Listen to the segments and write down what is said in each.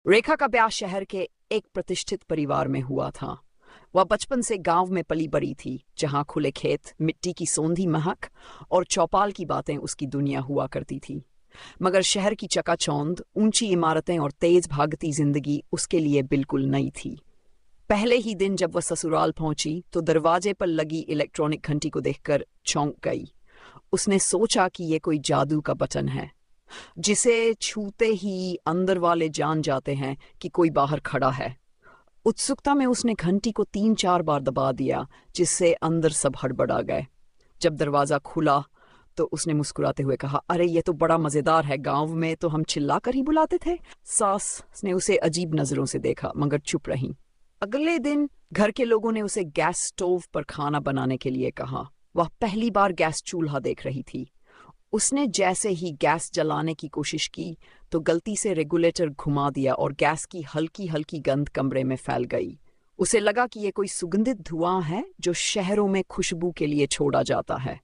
रेखा का ब्याह शहर के एक प्रतिष्ठित परिवार में हुआ था। वह बचपन से गांव में पली बड़ी थी, जहां खुले खेत, मिट्टी की सोंधी महक और चौपाल की बातें उसकी दुनिया हुआ करती थी। मगर शहर की चकाचौंध, ऊंची इमारतें और तेज भागती जिंदगी उसके लिए बिल्कुल नई थी। पहले ही दिन जब वह ससुराल पहुंची तो दरवाजे पर लगी इलेक्ट्रॉनिक घंटी को देखकर चौंक गई। उसने सोचा कि ये कोई जादू का बटन है, जिसे छूते ही अंदर वाले जान जाते हैं कि कोई बाहर खड़ा है। उत्सुकता में उसने घंटी को 3-4 बार दबा दिया, जिससे अंदर सब हड़बड़ा गए। जब दरवाजा खुला तो उसने मुस्कुराते हुए कहा, अरे ये तो बड़ा मजेदार है, गांव में तो हम चिल्लाकर ही बुलाते थे। सास ने उसे अजीब नजरों से देखा मगर चुप रही। अगले दिन घर के लोगों ने उसे गैस स्टोव पर खाना बनाने के लिए कहा। वह पहली बार गैस चूल्हा देख रही थी। उसने जैसे ही गैस जलाने की कोशिश की तो गलती से रेगुलेटर घुमा दिया और गैस की हल्की हल्की गंध कमरे में फैल गई। उसे लगा कि यह कोई सुगंधित धुआं है जो शहरों में खुशबू के लिए छोड़ा जाता है।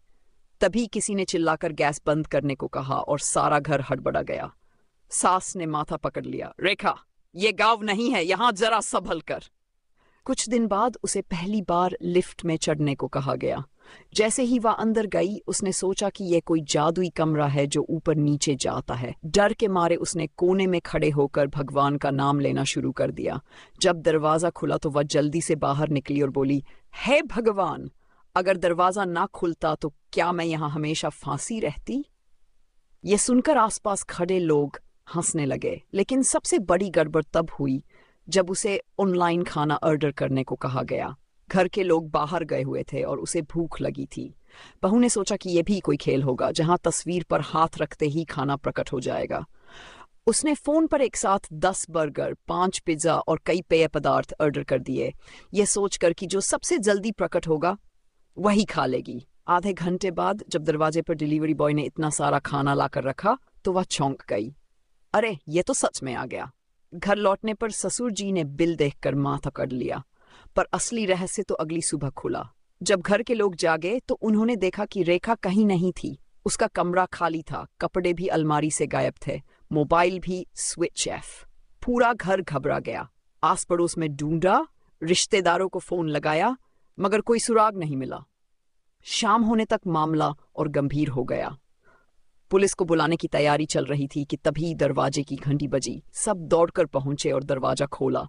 तभी किसी ने चिल्लाकर गैस बंद करने को कहा और सारा घर हड़बड़ा गया। सास ने माथा पकड़ लिया, रेखा, ये गांव नहीं है, यहां जरा संभल कर। कुछ दिन बाद उसे पहली बार लिफ्ट में चढ़ने को कहा गया। जैसे ही वह अंदर गई उसने सोचा कि यह कोई जादुई कमरा है जो ऊपर नीचे जाता है। डर के मारे उसने कोने में खड़े होकर भगवान का नाम लेना शुरू कर दिया। जब दरवाजा खुला तो वह जल्दी से बाहर निकली और बोली, हे भगवान, अगर दरवाजा ना खुलता तो क्या मैं यहाँ हमेशा फांसी रहती। ये सुनकर आसपास खड़े लोग हंसने लगे, लेकिन सबसे बड़ी गड़बड़ तब हुई जब उसे ऑनलाइन खाना ऑर्डर करने को कहा गया। घर के लोग बाहर गए हुए थे और उसे भूख लगी थी। बहू ने सोचा कि यह भी कोई खेल होगा जहां तस्वीर पर हाथ रखते ही खाना प्रकट हो जाएगा। उसने फोन पर एक साथ 10 बर्गर, 5 पिज्जा और कई पेय पदार्थ ऑर्डर कर दिए, यह सोचकर कि जो सबसे जल्दी प्रकट होगा वही खा लेगी। आधे घंटे बाद जब दरवाजे पर डिलीवरी बॉय ने इतना सारा खाना लाकर रखा तो वह चौंक गई। अरे ये तो सच में आ गया। घर लौटने पर ससुर जी ने बिल देखकर माथा कड़ लिया, पर असली रहस्य तो अगली सुबह खुला। जब घर के लोग जागे तो उन्होंने देखा कि रेखा कहीं नहीं थी। उसका कमरा खाली था, कपड़े भी अलमारी से गायब थे, मोबाइल भी स्विच ऑफ। पूरा घर घबरा गया। आस पड़ोस में ढूंढा, रिश्तेदारों को फोन लगाया, मगर कोई सुराग नहीं मिला। शाम होने तक मामला और गंभीर हो गया। पुलिस को बुलाने की तैयारी चल रही थी कि तभी दरवाजे की घंटी बजी। सब दौड़कर पहुंचे और दरवाजा खोला।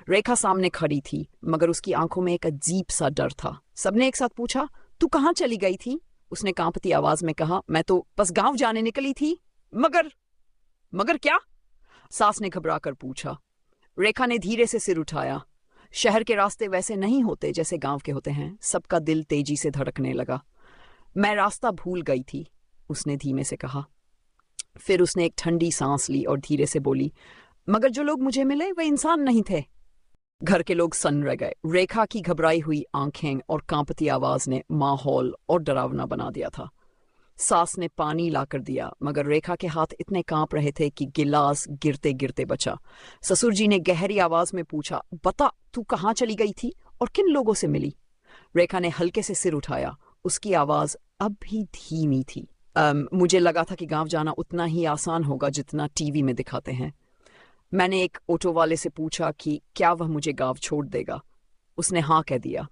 रेखा सामने खड़ी थी, मगर उसकी आंखों में एक अजीब सा डर था। सबने एक साथ पूछा, तू कहाँ चली गई थी? उसने कांपती आवाज में कहा, मैं तो बस गांव जाने निकली थी। मगर क्या? सास ने घबराकर पूछा। रेखा ने धीरे से सिर उठाया। शहर के रास्ते वैसे नहीं होते जैसे गांव के होते हैं। सबका दिल तेजी से धड़कने लगा। मैं रास्ता भूल गई थी, उसने धीमे से कहा। फिर उसने एक ठंडी सांस ली और धीरे से बोली, मगर जो लोग मुझे मिले वे इंसान नहीं थे। घर के लोग सन्न रह गए। रेखा की घबराई हुई आंखें और कांपती आवाज ने माहौल और डरावना बना दिया था। सास ने पानी लाकर दिया, मगर रेखा के हाथ इतने कांप रहे थे कि गिलास गिरते गिरते बचा। ससुर जी ने गहरी आवाज में पूछा, बता, तू कहाँ चली गई थी और किन लोगों से मिली? रेखा ने हल्के से सिर उठाया। उसकी आवाज अब भी धीमी थी। मुझे लगा था कि गांव जाना उतना ही आसान होगा जितना टीवी में दिखाते हैं। मैंने एक ऑटो वाले से पूछा कि क्या वह मुझे गांव छोड़ देगा। उसने हाँ कह दिया।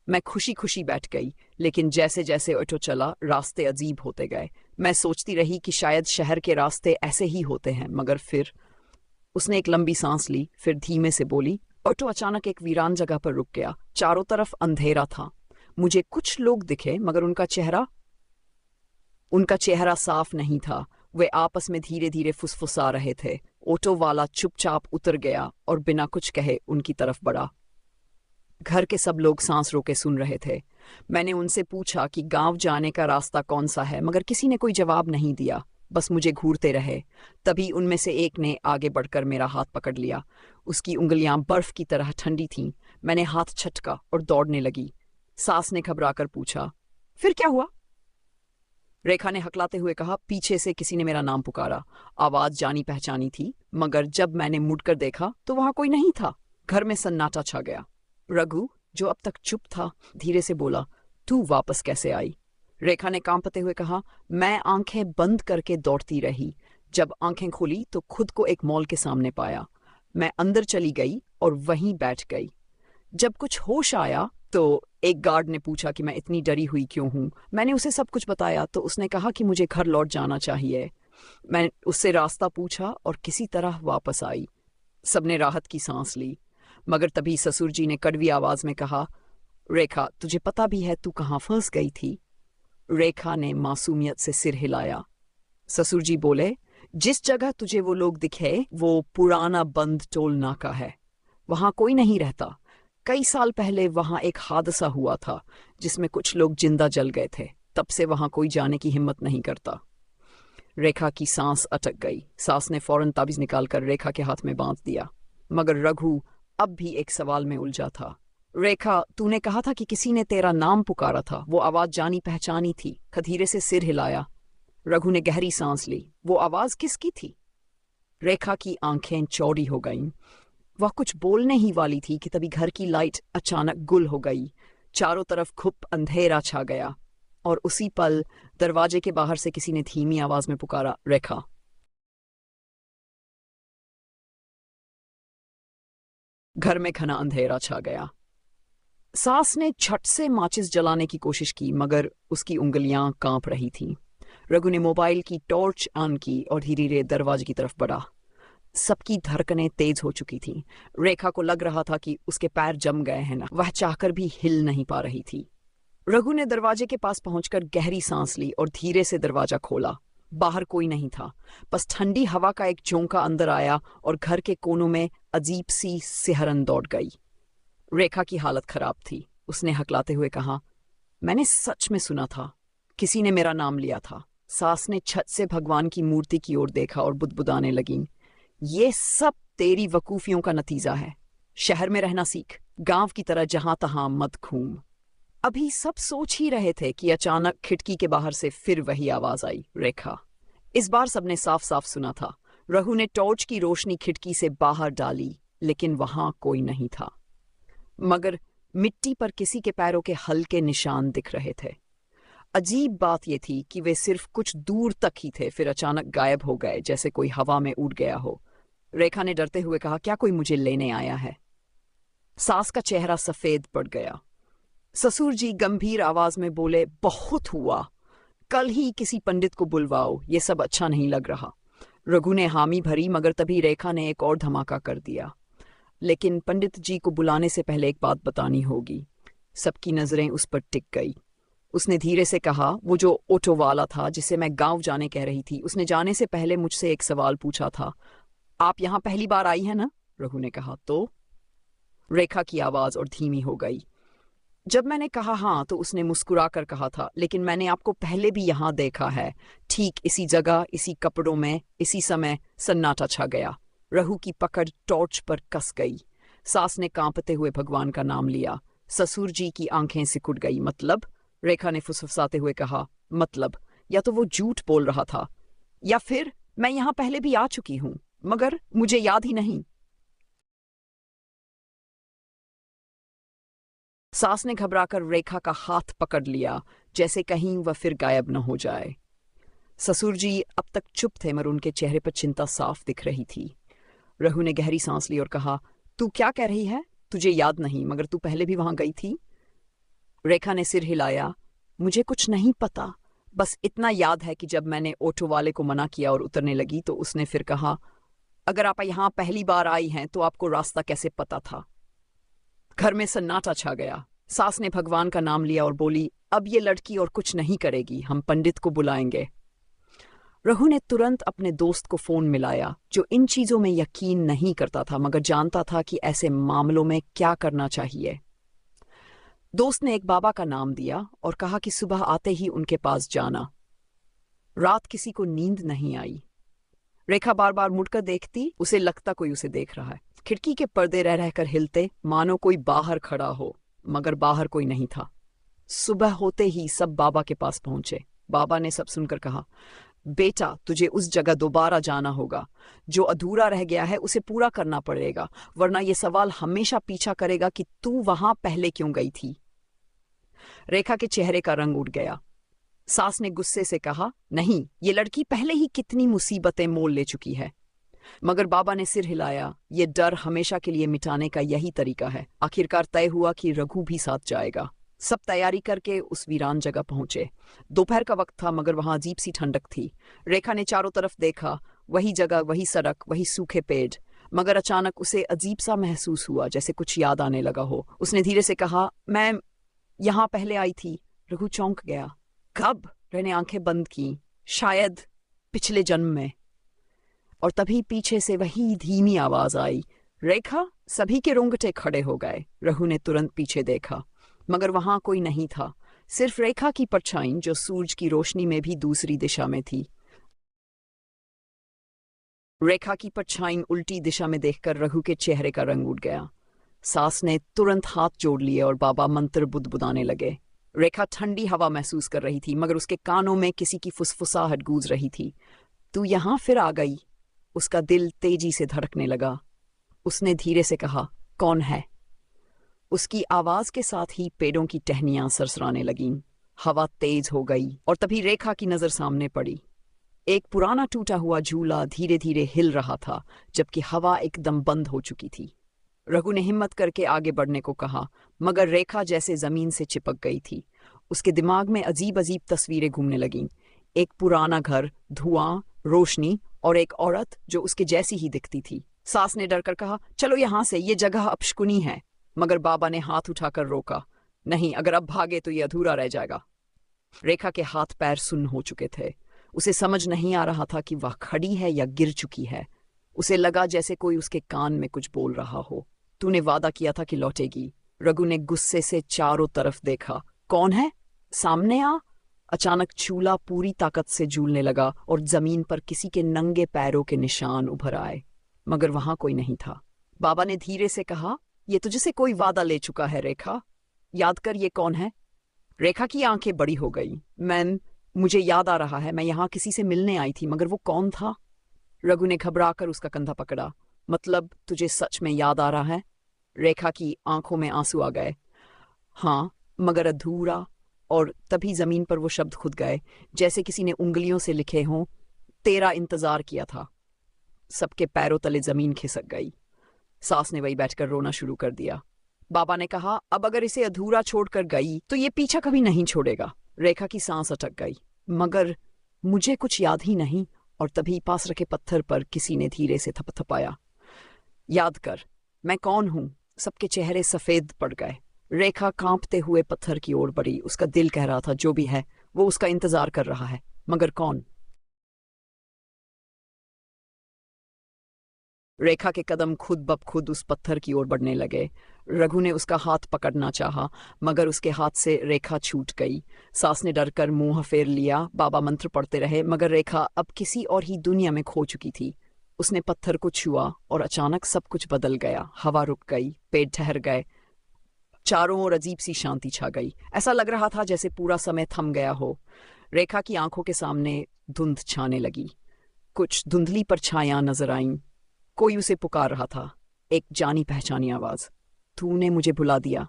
मैं खुशी खुशी बैठ गई, लेकिन जैसे जैसे ऑटो चला रास्ते अजीब होते गए। मैं सोचती रही कि शायद शहर के रास्ते ऐसे ही होते हैं, मगर फिर उसने एक लंबी सांस ली, फिर धीमे से बोली। ऑटो अचानक एक वीरान जगह पर रुक गया। चारों तरफ अंधेरा था। मुझे कुछ लोग दिखे, मगर उनका चेहरा साफ नहीं था। वे आपस में धीरे धीरे फुसफुसा रहे थे। ऑटो वाला चुपचाप उतर गया और बिना कुछ कहे उनकी तरफ बढ़ा। घर के सब लोग सांस रोके सुन रहे थे। मैंने उनसे पूछा कि गांव जाने का रास्ता कौन सा है, मगर किसी ने कोई जवाब नहीं दिया, बस मुझे घूरते रहे। तभी उनमें से एक ने आगे बढ़कर मेरा हाथ पकड़ लिया। उसकी उंगलियां बर्फ की तरह ठंडी थीं। मैंने हाथ झटका और दौड़ने लगी। सास ने घबराकर पूछा, फिर क्या हुआ? रेखा ने हकलाते हुए कहा, पीछे से किसी ने मेरा नाम पुकारा। आवाज जानी पहचानी थी, मगर जब मैंने मुड़कर देखा तो वहां कोई नहीं था। घर में सन्नाटा छा गया। रघु, जो अब तक चुप था, धीरे से बोला, तू वापस कैसे आई? रेखा ने कांपते हुए कहा, मैं आंखें बंद करके दौड़ती रही। जब आंखें खुली तो खुद को एक मॉल के सामने पाया। मैं अंदर चली गई और वहीं बैठ गई। जब कुछ होश आया तो एक गार्ड ने पूछा कि मैं इतनी डरी हुई क्यों हूँ। मैंने उसे सब कुछ बताया तो उसने कहा कि मुझे घर लौट जाना चाहिए। मैं उससे रास्ता पूछा और किसी तरह वापस आई। सबने राहत की सांस ली, मगर तभी ससुर जी ने कड़वी आवाज में कहा, रेखा, तुझे पता भी है तू कहाँ फंस गई थी? रेखा ने मासूमियत से सिर हिलाया। ससुर जी बोले, जिस जगह तुझे वो लोग दिखे वो पुराना बंद टोल नाका है, वहां कोई नहीं रहता। कई साल पहले वहां एक हादसा हुआ था जिसमें कुछ लोग जिंदा जल गए थे। तब से वहां कोई जाने की हिम्मत नहीं करता। रेखा की सांस अटक गई। सास ने फौरन ताबीज निकालकर रेखा के हाथ में बांध दिया, मगर रघु अब भी एक सवाल में उलझा था। रेखा, तूने कहा था कि किसी ने तेरा नाम पुकारा था, वो आवाज जानी पहचानी थी। खधीरे से सिर हिलाया। रघु ने गहरी सांस ली। वो आवाज किसकी थी? रेखा की आंखें चौड़ी हो गईं। वह कुछ बोलने ही वाली थी कि तभी घर की लाइट अचानक गुल हो गई। चारों तरफ घुप अंधेरा छा गया और उसी पल दरवाजे के बाहर से किसी ने धीमी आवाज में पुकारा, रेखा। घर में घना अंधेरा छा गया। सास ने झट से माचिस जलाने की कोशिश की, मगर उसकी उंगलियां कांप रही थीं। रघु ने मोबाइल की टॉर्च ऑन की और धीरे धीरे दरवाजे की तरफ बढ़ा। सबकी धड़कनें तेज हो चुकी थीं। रेखा को लग रहा था कि उसके पैर जम गए हैं ना, वह चाहकर भी हिल नहीं पा रही थी। रघु ने दरवाजे के पास पहुंचकर गहरी सांस ली और धीरे से दरवाजा खोला। बाहर कोई नहीं था, बस ठंडी हवा का एक झोंका अंदर आया और घर के कोनों में अजीब सी सिहरन दौड़ गई। रेखा की हालत खराब थी। उसने हकलाते हुए कहा, मैंने सच में सुना था, किसी ने मेरा नाम लिया था। सास ने छत से भगवान की मूर्ति की ओर देखा और बुदबुदाने लगीं, ये सब तेरी वकूफियों का नतीजा है। शहर में रहना सीख, गांव की तरह जहां तहां मत घूम। अभी सब सोच ही रहे थे कि अचानक खिड़की के बाहर से फिर वही आवाज आई, रेखा। इस बार सबने साफ साफ सुना था। रघु ने टॉर्च की रोशनी खिड़की से बाहर डाली, लेकिन वहां कोई नहीं था, मगर मिट्टी पर किसी के पैरों के हल्के निशान दिख रहे थे। अजीब बात यह थी कि वे सिर्फ कुछ दूर तक ही थे, फिर अचानक गायब हो गए, जैसे कोई हवा में उड़ गया हो। रेखा ने डरते हुए कहा, क्या कोई मुझे लेने आया है? सास का चेहरा सफेद पड़ गया। ससुर जी गंभीर आवाज में बोले, बहुत हुआ, कल ही किसी पंडित को बुलवाओ, ये सब अच्छा नहीं लग रहा। रघु ने हामी भरी, मगर तभी रेखा ने एक और धमाका कर दिया, लेकिन पंडित जी को बुलाने से पहले एक बात बतानी होगी। सबकी नजरें उस पर टिक गई। उसने धीरे से कहा, वो जो ऑटो वाला था जिसे मैं गांव जाने कह रही थी, उसने जाने से पहले मुझसे एक सवाल पूछा था, आप यहां पहली बार आई है ना? रघु ने कहा, तो? रेखा की आवाज और धीमी हो गई। जब मैंने कहा हाँ तो उसने मुस्कुरा कर कहा था, लेकिन मैंने आपको पहले भी यहां देखा है, ठीक इसी जगह, इसी कपड़ों में, इसी समय। सन्नाटा छा गया। रघु की पकड़ टॉर्च पर कस गई। सास ने कांपते हुए भगवान का नाम लिया। ससुर जी की आंखें सिकुड़ गई। मतलब? रेखा ने फुसफुसाते हुए कहा, मतलब या तो वो झूठ बोल रहा था, या फिर मैं यहां पहले भी आ चुकी हूं, मगर मुझे याद ही नहीं। सास ने घबराकर रेखा का हाथ पकड़ लिया, जैसे कहीं वह फिर गायब न हो जाए। ससुर जी अब तक चुप थे, मगर उनके चेहरे पर चिंता साफ दिख रही थी। रघु ने गहरी सांस ली और कहा, तू क्या कह रही है? तुझे याद नहीं, मगर तू पहले भी वहां गई थी? रेखा ने सिर हिलाया। मुझे कुछ नहीं पता, बस इतना याद है कि जब मैंने ऑटो वाले को मना किया और उतरने लगी तो उसने फिर कहा, अगर आप यहां पहली बार आई हैं तो आपको रास्ता कैसे पता था? घर में सन्नाटा छा गया। सास ने भगवान का नाम लिया और बोली, अब ये लड़की और कुछ नहीं करेगी, हम पंडित को बुलाएंगे। रघु ने तुरंत अपने दोस्त को फोन मिलाया, जो इन चीजों में यकीन नहीं करता था, मगर जानता था कि ऐसे मामलों में क्या करना चाहिए। दोस्त ने एक बाबा का नाम दिया और कहा कि सुबह आते ही उनके पास जाना। रात किसी को नींद नहीं आई। रेखा बार बार मुड़कर देखती, उसे लगता कोई उसे देख रहा है। खिड़की के पर्दे रह रहकर हिलते, मानो कोई बाहर खड़ा हो, मगर बाहर कोई नहीं था। सुबह होते ही सब बाबा के पास पहुंचे। बाबा ने सब सुनकर कहा, बेटा, तुझे उस जगह दोबारा जाना होगा। जो अधूरा रह गया है उसे पूरा करना पड़ेगा, वरना यह सवाल हमेशा पीछा करेगा कि तू वहां पहले क्यों गई थी। रेखा के चेहरे का रंग उड़ गया। सास ने गुस्से से कहा, नहीं, ये लड़की पहले ही कितनी मुसीबतें मोल ले चुकी है। मगर बाबा ने सिर हिलाया। ये डर हमेशा के लिए मिटाने का यही तरीका है। आखिरकार तय हुआ कि रघु भी साथ जाएगा। सब तैयारी करके उस वीरान जगह पहुंचे। दोपहर का वक्त था मगर वहां अजीब सी ठंडक थी। रेखा ने चारों तरफ देखा, वही जगह, वही सड़क, वही सूखे पेड़। मगर अचानक उसे अजीब सा महसूस हुआ, जैसे कुछ याद आने लगा हो। उसने धीरे से कहा, मैं यहाँ पहले आई थी। रघु चौंक गया। कब? रहने आंखें बंद की। शायद पिछले जन्म में। और तभी पीछे से वही धीमी आवाज आई, रेखा। सभी के रोंगटे खड़े हो गए। रघु ने तुरंत पीछे देखा मगर वहां कोई नहीं था, सिर्फ रेखा की परछाई जो सूरज की रोशनी में भी दूसरी दिशा में थी। रेखा की परछाई उल्टी दिशा में देखकर रघु के चेहरे का रंग उड़ गया। सास ने तुरंत हाथ जोड़ लिए और बाबा मंत्र बुदबुदाने लगे। रेखा ठंडी हवा महसूस कर रही थी मगर उसके कानों में किसी की फुसफुसाहट गूंज रही थी। तू यहां फिर आ गई? उसका दिल तेजी से धड़कने लगा। उसने धीरे से कहा, कौन है? उसकी आवाज के साथ ही पेड़ों की टहनियां सरसराने लगीं। हवा तेज हो गई और तभी रेखा की नजर सामने पड़ी। एक पुराना टूटा हुआ झूला धीरे धीरे हिल रहा था जबकि हवा एकदम बंद हो चुकी थी। रघु ने हिम्मत करके आगे बढ़ने को कहा मगर रेखा जैसे जमीन से चिपक गई थी। उसके दिमाग में अजीब अजीब तस्वीरें घूमने लगीं। एक पुराना घर, धुआं, रोशनी और एक औरत जो उसके जैसी ही दिखती थी। सास ने डरकर कहा, चलो यहां से, ये जगह अपशकुनी है। मगर बाबा ने हाथ उठाकर रोका। नहीं, अगर अब भागे तो ये अधूरा रह जाएगा। रेखा के हाथ पैर सुन्न हो चुके थे। उसे समझ नहीं आ रहा था कि वह खड़ी है या गिर चुकी है। उसे लगा जैसे कोई उसके कान में कुछ बोल रहा हो। तूने वादा किया था कि लौटेगी। रघु ने गुस्से से चारों तरफ देखा। कौन है? सामने आ। अचानक चूल्हा पूरी ताकत से झूलने लगा और जमीन पर किसी के नंगे पैरों के निशान उभर आए मगर वहां कोई नहीं था। बाबा ने धीरे से कहा, ये तुझसे कोई वादा ले चुका है रेखा, याद कर ये कौन है। रेखा की आंखें बड़ी हो गई। मुझे याद आ रहा है, मैं यहाँ किसी से मिलने आई थी मगर वो कौन था? रघु ने घबराकर उसका कंधा पकड़ा। मतलब तुझे सच में याद आ रहा है? रेखा की आंखों में आंसू आ गए। हाँ, मगर अधूरा। और तभी जमीन पर वो शब्द खुद गए जैसे किसी ने उंगलियों से लिखे हों, तेरा इंतजार किया था। सबके पैरों तले जमीन खिसक गई। सास ने वही बैठकर रोना शुरू कर दिया। बाबा ने कहा, अब अगर इसे अधूरा छोड़कर गई तो ये पीछा कभी नहीं छोड़ेगा। रेखा की सांस अटक गई। मगर मुझे कुछ याद ही नहीं। और तभी पास रखे पत्थर पर किसी ने धीरे से थपथपाया। याद कर, मैं कौन हूं। सबके चेहरे सफेद पड़ गए। रेखा कांपते हुए पत्थर की ओर बढ़ी। उसका दिल कह रहा था जो भी है वो उसका इंतजार कर रहा है, मगर कौन? रेखा के कदम खुद ब खुद उस पत्थर की ओर बढ़ने लगे। रघु ने उसका हाथ पकड़ना चाहा मगर उसके हाथ से रेखा छूट गई। सास ने डरकर मुंह फेर लिया। बाबा मंत्र पढ़ते रहे मगर रेखा अब किसी और ही दुनिया में खो चुकी थी। उसने पत्थर को छुआ और अचानक सब कुछ बदल गया। हवा रुक गई, पेड़ ठहर गए, चारों ओर अजीब सी शांति छा गई। ऐसा लग रहा था जैसे पूरा समय थम गया हो। रेखा की आंखों के सामने धुंध छाने लगी। कुछ धुंधली परछाइयां नजर आईं। कोई उसे पुकार रहा था, एक जानी पहचानी आवाज, तूने मुझे भुला दिया।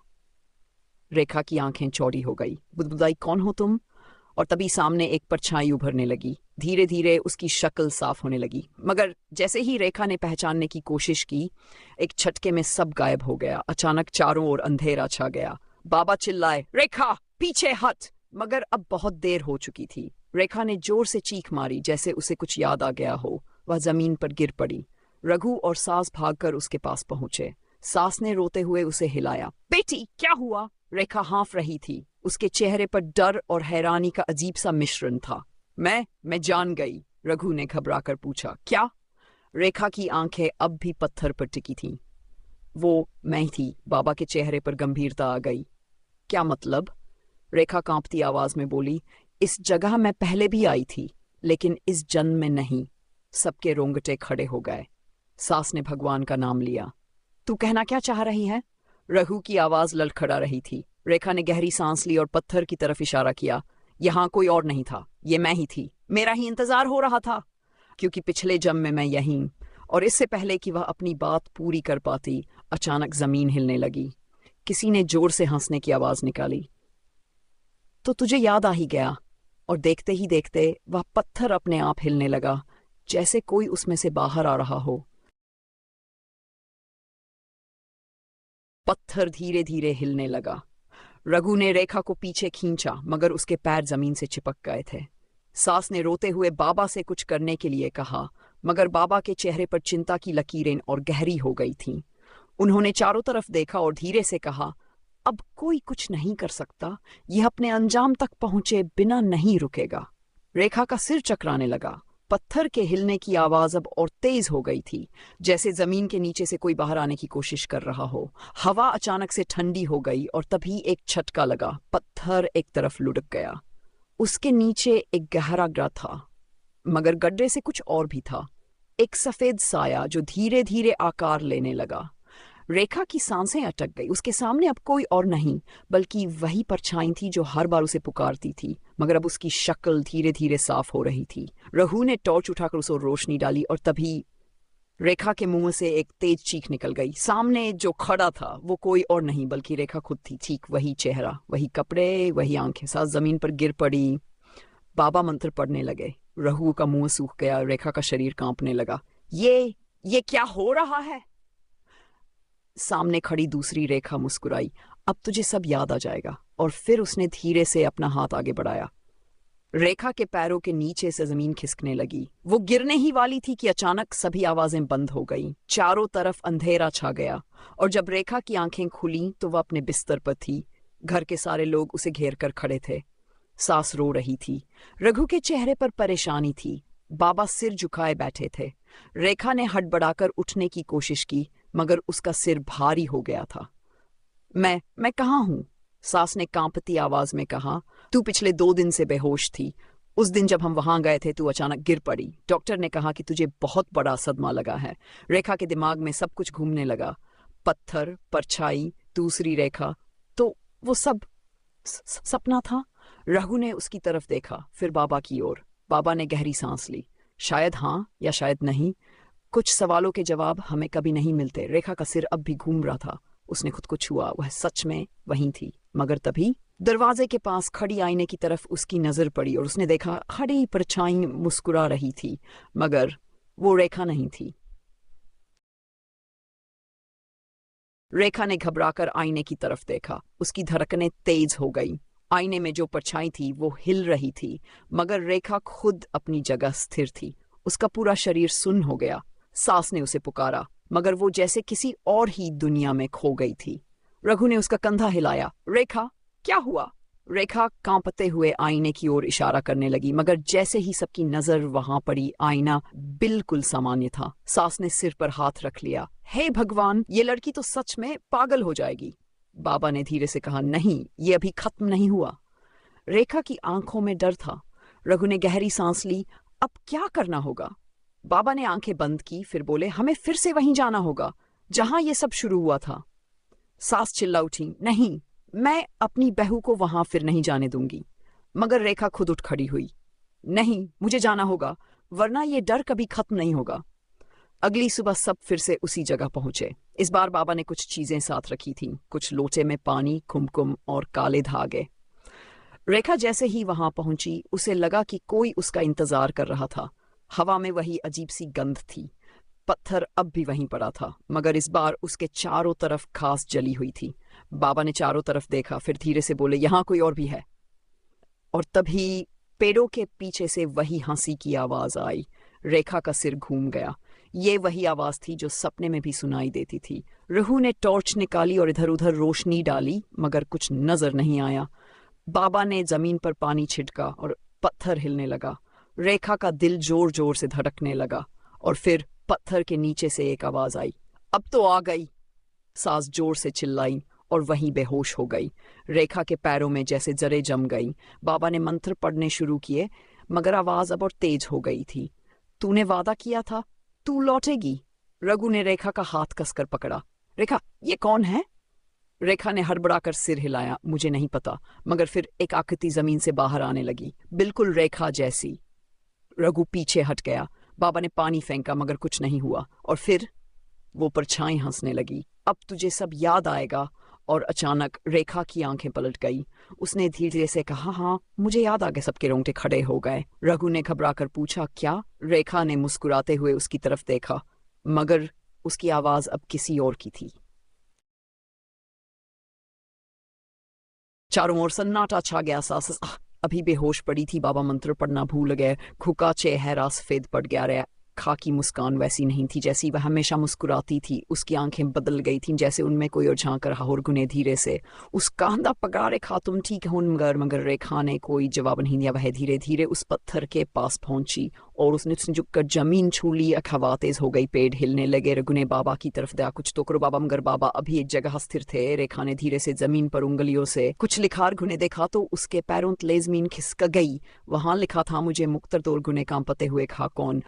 रेखा की आंखें चौड़ी हो गई। बुदबुदाई, कौन हो तुम? और तभी सामने एक परछाई उभरने लगी। धीरे धीरे उसकी शक्ल साफ होने लगी मगर जैसे ही रेखा ने पहचानने की कोशिश की, एक झटके में सब गायब हो गया। अचानक चारों ओर अंधेरा छा गया। बाबा चिल्लाए, रेखा पीछे हट! मगर अब बहुत देर हो चुकी थी। रेखा ने जोर से चीख मारी जैसे उसे कुछ याद आ गया हो। वह जमीन पर गिर पड़ी। रघु और सास भागकर उसके पास पहुंचे। सास ने रोते हुए उसे हिलाया। बेटी, क्या हुआ? रेखा हाँफ रही थी। उसके चेहरे पर डर और हैरानी का अजीब सा मिश्रण था। मैं जान गई, रघु ने घबराकर पूछा। क्या? रेखा की आंखें अब भी पत्थर पर टिकी थीं। वो मैं थी। बाबा के चेहरे पर गंभीरता आ गई। क्या मतलब? रेखा कांपती आवाज में बोली, इस जगह मैं पहले भी आई थी लेकिन इस जन्म में नहीं। सबके रोंगटे खड़े हो गए। सास ने भगवान का नाम लिया। तू कहना क्या चाह रही है? रघु की आवाज लड़खड़ा रही थी। रेखा ने गहरी सांस ली और पत्थर की तरफ इशारा किया। यहाँ कोई और नहीं था, ये मैं ही थी। मेरा ही इंतजार हो रहा था क्योंकि पिछले जन्म में मैं यहीं। और इससे पहले कि वह अपनी बात पूरी कर पाती, अचानक जमीन हिलने लगी। किसी ने जोर से हंसने की आवाज निकाली। तो तुझे याद आ ही गया। और देखते ही देखते वह पत्थर अपने आप हिलने लगा। जैसे कोई उसमें से बाहर आ रहा हो। पत्थर धीरे धीरे हिलने लगा। रघु ने रेखा को पीछे खींचा मगर उसके पैर जमीन से चिपक गए थे। सास ने रोते हुए बाबा से कुछ करने के लिए कहा, मगर बाबा के चेहरे पर चिंता की लकीरें और गहरी हो गई थीं। उन्होंने चारों तरफ देखा और धीरे से कहा, अब कोई कुछ नहीं कर सकता, यह अपने अंजाम तक पहुंचे बिना नहीं रुकेगा। रेखा का सिर चकराने लगा। पत्थर के हिलने की आवाज अब और तेज हो गई थी, जैसे जमीन के नीचे से कोई बाहर आने की कोशिश कर रहा हो। हवा अचानक से ठंडी हो गई और तभी एक झटका लगा। पत्थर एक तरफ लुढ़क गया। उसके नीचे एक गहरा गड्ढा था, मगर गड्ढे से कुछ और भी था। एक सफेद साया जो धीरे धीरे आकार लेने लगा। रेखा की सांसें अटक गई। उसके सामने अब कोई और नहीं बल्कि वही परछाई थी जो हर बार उसे पुकारती थी, मगर अब उसकी शक्ल धीरे धीरे साफ हो रही थी। रघु ने टॉर्च उठाकर उसे रोशनी डाली और तभी रेखा के मुंह से एक तेज चीख निकल गई। सामने जो खड़ा था वो कोई और नहीं बल्कि रेखा खुद थी। ठीक वही चेहरा, वही कपड़े, वही आंखें। सास जमीन पर गिर पड़ी। बाबा मंत्र पढ़ने लगे। रघु का मुंह सूख गया। रेखा का शरीर कांपने लगा। ये क्या हो रहा है? सामने खड़ी दूसरी रेखा मुस्कुराई। अब तुझे सब याद आ जाएगा। और फिर उसने धीरे से अपना हाथ आगे बढ़ाया। रेखा के पैरों के नीचे से जमीन खिसकने लगी। वो गिरने ही वाली थी कि अचानक सभी आवाजें बंद हो गईं। चारों तरफ अंधेरा छा गया और जब रेखा की आंखें खुलीं तो वह अपने बिस्तर पर थी। घर के सारे लोग उसे घेर कर खड़े थे। सास रो रही थी। रघु के चेहरे पर परेशानी थी। बाबा सिर झुकाए बैठे थे। रेखा ने हड़बड़ाकर उठने की कोशिश की, मगर उसका सिर भारी हो गया था। मैं कहाँ हूं? सास ने कांपती आवाज में कहा। तू पिछले 2 दिन से बेहोश थी। उस दिन जब हम वहां गए थे तू अचानक गिर पड़ी। डॉक्टर ने कहा कि तुझे बहुत बड़ा सदमा लगा है। रेखा के दिमाग में सब कुछ घूमने लगा। पत्थर, परछाई, दूसरी रेखा, तो वो सब सपना था। रघु ने उसकी तरफ देखा, फिर बाबा की ओर। बाबा ने गहरी सांस ली। शायद हाँ या शायद नहीं। कुछ सवालों के जवाब हमें कभी नहीं मिलते। रेखा का सिर अब भी घूम रहा था। उसने खुद को छुआ। वह सच में वहीं थी। मगर तभी दरवाजे के पास खड़ी आईने की तरफ उसकी नजर पड़ी और उसने देखा खड़ी परछाई मुस्कुरा रही थी, मगर वो रेखा नहीं थी। रेखा ने घबराकर आईने की तरफ देखा। उसकी धड़कनें तेज हो गई। आईने में जो परछाई थी वो हिल रही थी, मगर रेखा खुद अपनी जगह स्थिर थी। उसका पूरा शरीर सुन्न हो गया। सास ने उसे पुकारा, मगर वो जैसे किसी और ही दुनिया में खो गई थी। रघु ने उसका कंधा हिलाया। रेखा, क्या हुआ? रेखा कांपते हुए आईने की ओर इशारा करने लगी, मगर जैसे ही सबकी नजर वहां पड़ी, आईना बिल्कुल सामान्य था। सास ने सिर पर हाथ रख लिया। हे भगवान, ये लड़की तो सच में पागल हो जाएगी। बाबा ने धीरे से कहा, नहीं, ये अभी खत्म नहीं हुआ। रेखा की आंखों में डर था। रघु ने गहरी सांस ली। अब क्या करना होगा? बाबा ने आंखें बंद की, फिर बोले, हमें फिर से वहीं जाना होगा जहां ये सब शुरू हुआ था। सास चिल्ला उठी, नहीं, मैं अपनी बहू को वहां फिर नहीं जाने दूंगी। मगर रेखा खुद उठ खड़ी हुई। नहीं, मुझे जाना होगा, वरना ये डर कभी खत्म नहीं होगा। अगली सुबह सब फिर से उसी जगह पहुंचे। इस बार बाबा ने कुछ चीजें साथ रखी थीं, कुछ लोटे में पानी, कुमकुम और काले धागे। रेखा जैसे ही वहां पहुंची, उसे लगा कि कोई उसका इंतजार कर रहा था। हवा में वही अजीब सी गंध थी। पत्थर अब भी वहीं पड़ा था, मगर इस बार उसके चारों तरफ घास जली हुई थी। बाबा ने चारों तरफ देखा, फिर धीरे से बोले, यहां कोई और भी है। और तभी पेड़ों के पीछे से वही हंसी की आवाज आई। रेखा का सिर घूम गया। ये वही आवाज थी जो सपने में भी सुनाई देती थी। रघु ने टॉर्च निकाली और इधर उधर रोशनी डाली, मगर कुछ नजर नहीं आया। बाबा ने जमीन पर पानी छिड़का और पत्थर हिलने लगा। रेखा का दिल जोर जोर से धड़कने लगा और फिर पत्थर के नीचे से एक आवाज आई, अब तो आ गई। सास जोर से चिल्लाई और वहीं बेहोश हो गई। रेखा के पैरों में जैसे जरें जम गई। बाबा ने मंत्र पढ़ने शुरू किए, मगर आवाज अब और तेज हो गई थी। तूने वादा किया था, तू लौटेगी। रघु ने रेखा का हाथ कसकर पकड़ा। रेखा, ये कौन है? रेखा ने हड़बड़ाकर सिर हिलाया, मुझे नहीं पता। मगर फिर एक आकृति जमीन से बाहर आने लगी, बिल्कुल रेखा जैसी। रघु पीछे हट गया। बाबा ने पानी फेंका, मगर कुछ नहीं हुआ। और फिर वो परछाई हंसने लगी। अब तुझे सब याद आएगा और अचानक रेखा की आंखें पलट गई। उसने धीरे से कहा, हाँ मुझे याद आ गया। सबके रोंगटे खड़े हो गए। रघु ने घबराकर पूछा, क्या? रेखा ने मुस्कुराते हुए उसकी तरफ देखा, मगर उसकी आवाज अब किसी और की थी। चारों ओर सन्नाटा छा गया। सास अभी बेहोश पड़ी थी। बाबा मंत्र पढ़ना भूल गए। खुका चेहरा सफेद पड़ गया। रेखा की मुस्कान वैसी नहीं थी जैसी वह हमेशा मुस्कुराती थी। उसकी आंखें बदल गई थीं, रैसे उनमें कोई और झांक रहा। और गुने धीरे से, उस कांदा पकड़ा, रेखा तुम ठीक हो? मगर रेखा ने कोई जवाब नहीं दिया। वह धीरे धीरे उस पत्थर के पास पहुंची और उसने झुककर जमीन छू ली। हवा तेज हो गई, पेड़ हिलने लगे। रघु ने बाबा की तरफ दिया, कुछ तो करो बाबा। मगर बाबा अभी एक जगह स्थिर थे। रेखा ने धीरे से जमीन पर उंगलियों से कुछ लिखा। रघु ने देखा तो उसके पैरों तले जमीन खिसक गई। वहां लिखा था, मुझे मुक्तर दो। रघु ने कांपते हुए कहा, कौन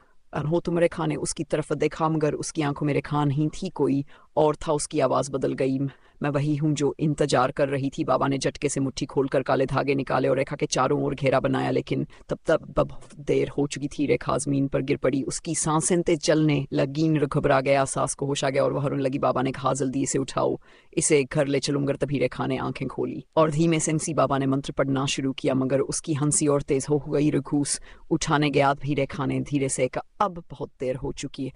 हो तुम? रेखा ने उसकी तरफ देखा, मगर उसकी आंखों में रेखा नहीं थी, कोई और था। उसकी आवाज बदल गई, मैं वही हूँ जो इंतजार कर रही थी। बाबा ने झटके से मुट्ठी खोलकर काले धागे निकाले और रेखा के चारों ओर घेरा बनाया, लेकिन तब तक बहुत देर हो चुकी थी। रेखा जमीन पर गिर पड़ी। उसकी सांसें तेज चलने लगी। घबरा गया, सांस को होश आ गया और वह रोने लगी। बाबा ने कहा, जल्दी इसे उठाओ, इसे घर ले चलूंगा। तभी रेखा ने आंखें खोली और धीमे से हंसी। बाबा ने मंत्र पढ़ना शुरू किया, मगर उसकी हंसी और तेज हो गई। रघुस उठाने गया भी। रेखा ने धीरे से कहा, अब बहुत देर हो चुकी है,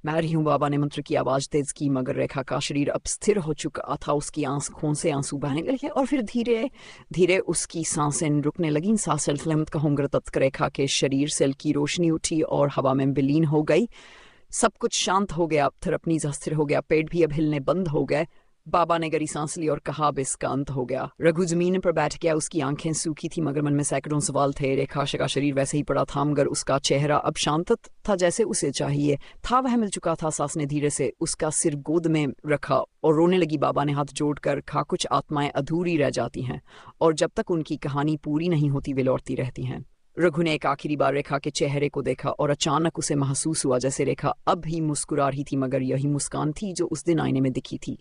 मैं रही हूँ। बाबा ने मंत्र की आवाज तेज की, मगर रेखा का शरीर अब स्थिर हो चुका था। उसकी आंखों से आंसू बहने लगे और फिर धीरे धीरे उसकी सांसें रुकने लगीं। सांस मत कहूंगर तब रेखा के शरीर से की रोशनी उठी और हवा में विलीन हो गई। सब कुछ शांत हो गया। फिर अपनी स्थिर हो गया। पेट भी अब हिलने बंद हो गए। बाबा ने गहरी सांस ली और कहा, अब इसका अंत हो गया। रघु जमीन पर बैठ गया। उसकी आंखें सूखी थी, मगर मन में सैकड़ों सवाल थे। रेखा का शरीर वैसे ही पड़ा था, मगर उसका चेहरा अब शांत था जैसे उसे चाहिए था। वह मिल चुका था। सास ने धीरे से उसका सिर गोद में रखा और रोने लगी। बाबा ने हाथ जोड़कर कहा, कुछ आत्माएं अधूरी रह जाती हैं और जब तक उनकी कहानी पूरी नहीं होती वे लौटती रहती हैं। रघु ने एक आखिरी बार रेखा के चेहरे को देखा और अचानक उसे महसूस हुआ जैसे रेखा अब भी मुस्कुरा रही थी, मगर यही मुस्कान थी जो उस दिन आईने में दिखी थी।